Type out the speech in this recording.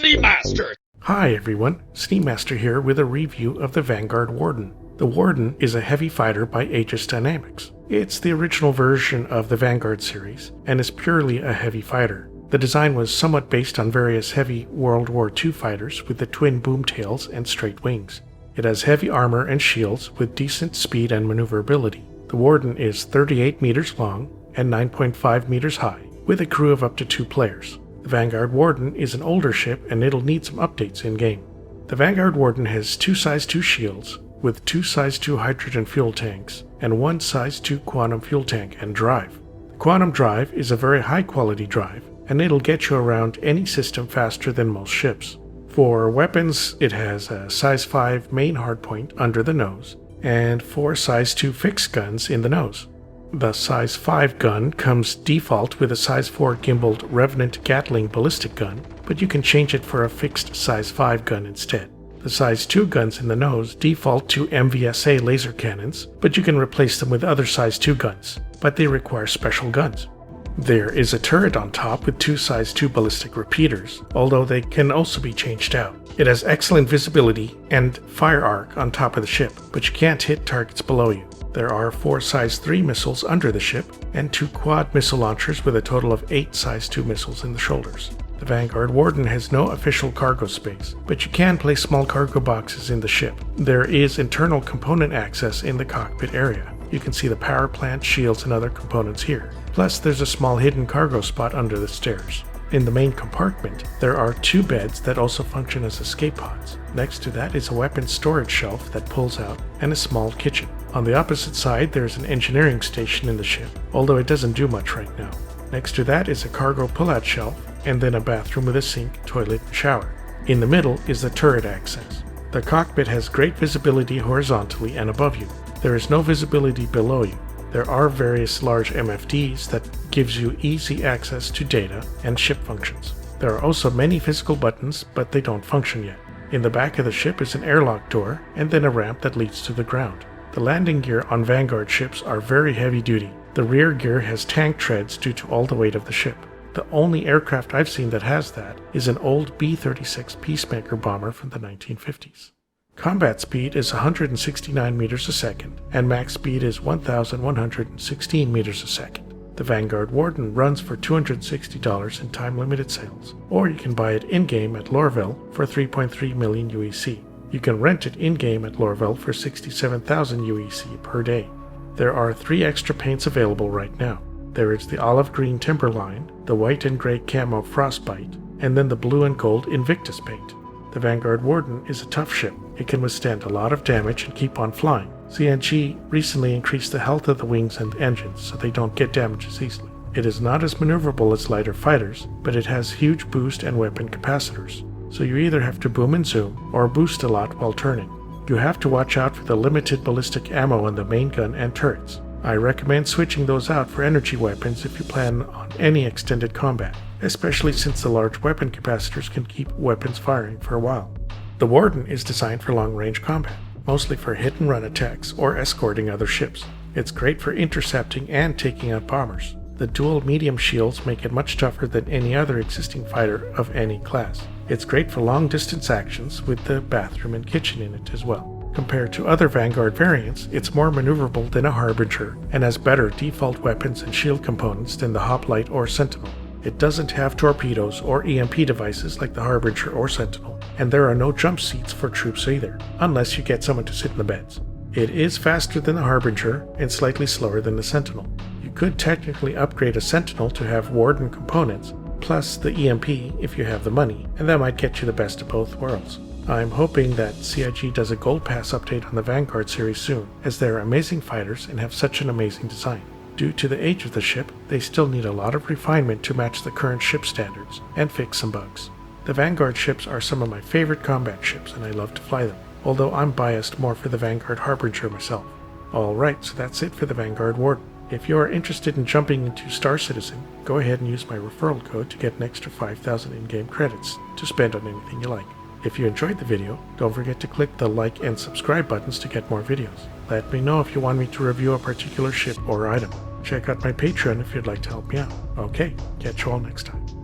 Master! Hi everyone, Master here with a review of the Vanguard Warden. The Warden is a heavy fighter by Aegis Dynamics. It's the original version of the Vanguard series, and is purely a heavy fighter. The design was somewhat based on various heavy World War II fighters with the twin boomtails and straight wings. It has heavy armor and shields with decent speed and maneuverability. The Warden is 38 meters long and 9.5 meters high, with a crew of up to 2 players. The Vanguard Warden is an older ship and it'll need some updates in-game. The Vanguard Warden has 2 size 2 shields, with 2 size 2 hydrogen fuel tanks, and 1 size 2 quantum fuel tank and drive. The quantum drive is a very high quality drive, and it'll get you around any system faster than most ships. For weapons, it has a size 5 main hardpoint under the nose, and 4 size 2 fixed guns in the nose. The size 5 gun comes default with a size 4 gimbaled Revenant Gatling ballistic gun, but you can change it for a fixed size 5 gun instead. The size 2 guns in the nose default to MVSA laser cannons, but you can replace them with other size 2 guns, but they require special guns. There is a turret on top with 2 size 2 ballistic repeaters, although they can also be changed out. It has excellent visibility and fire arc on top of the ship, but you can't hit targets below you. There are 4 size 3 missiles under the ship, and 2 quad missile launchers with a total of 8 size 2 missiles in the shoulders. The Vanguard Warden has no official cargo space, but you can place small cargo boxes in the ship. There is internal component access in the cockpit area. You can see the power plant, shields, and other components here. Plus, there's a small hidden cargo spot under the stairs. In the main compartment, there are 2 beds that also function as escape pods. Next to that is a weapons storage shelf that pulls out, and a small kitchen. On the opposite side, there is an engineering station in the ship, although it doesn't do much right now. Next to that is a cargo pull-out shelf, and then a bathroom with a sink, toilet, and shower. In the middle is the turret access. The cockpit has great visibility horizontally and above you. There is no visibility below you. There are various large MFDs that gives you easy access to data and ship functions. There are also many physical buttons, but they don't function yet. In the back of the ship is an airlock door, and then a ramp that leads to the ground. The landing gear on Vanguard ships are very heavy duty. The rear gear has tank treads due to all the weight of the ship. The only aircraft I've seen that has that is an old B-36 Peacemaker bomber from the 1950s. Combat speed is 169 meters a second, and max speed is 1,116 meters a second. The Vanguard Warden runs for $260 in time-limited sales, or you can buy it in-game at Lorville for 3.3 million UEC. You can rent it in-game at Lorville for 67,000 UEC per day. There are 3 extra paints available right now. There is the olive green Timberline, the white and gray camo Frostbite, and then the blue and gold Invictus paint. The Vanguard Warden is a tough ship. It can withstand a lot of damage and keep on flying. CNG recently increased the health of the wings and engines so they don't get damaged easily. It is not as maneuverable as lighter fighters, but it has huge boost and weapon capacitors, so you either have to boom and zoom or boost a lot while turning. You have to watch out for the limited ballistic ammo on the main gun and turrets. I recommend switching those out for energy weapons if you plan on any extended combat, especially since the large weapon capacitors can keep weapons firing for a while. The Warden is designed for long-range combat, mostly for hit-and-run attacks or escorting other ships. It's great for intercepting and taking out bombers. The dual medium shields make it much tougher than any other existing fighter of any class. It's great for long-distance actions with the bathroom and kitchen in it as well. Compared to other Vanguard variants, it's more maneuverable than a Harbinger and has better default weapons and shield components than the Hoplite or Sentinel. It doesn't have torpedoes or EMP devices like the Harbinger or Sentinel, and there are no jump seats for troops either, unless you get someone to sit in the beds. It is faster than the Harbinger and slightly slower than the Sentinel. You could technically upgrade a Sentinel to have Warden components, plus the EMP if you have the money, and that might get you the best of both worlds. I'm hoping that CIG does a Gold Pass update on the Vanguard series soon, as they are amazing fighters and have such an amazing design. Due to the age of the ship, they still need a lot of refinement to match the current ship standards and fix some bugs. The Vanguard ships are some of my favorite combat ships and I love to fly them, although I'm biased more for the Vanguard Harbinger myself. Alright, so that's it for the Vanguard Warden. If you are interested in jumping into Star Citizen, go ahead and use my referral code to get an extra 5,000 in-game credits to spend on anything you like. If you enjoyed the video, don't forget to click the like and subscribe buttons to get more videos. Let me know if you want me to review a particular ship or item. Check out my Patreon if you'd like to help me out. Okay, catch you all next time.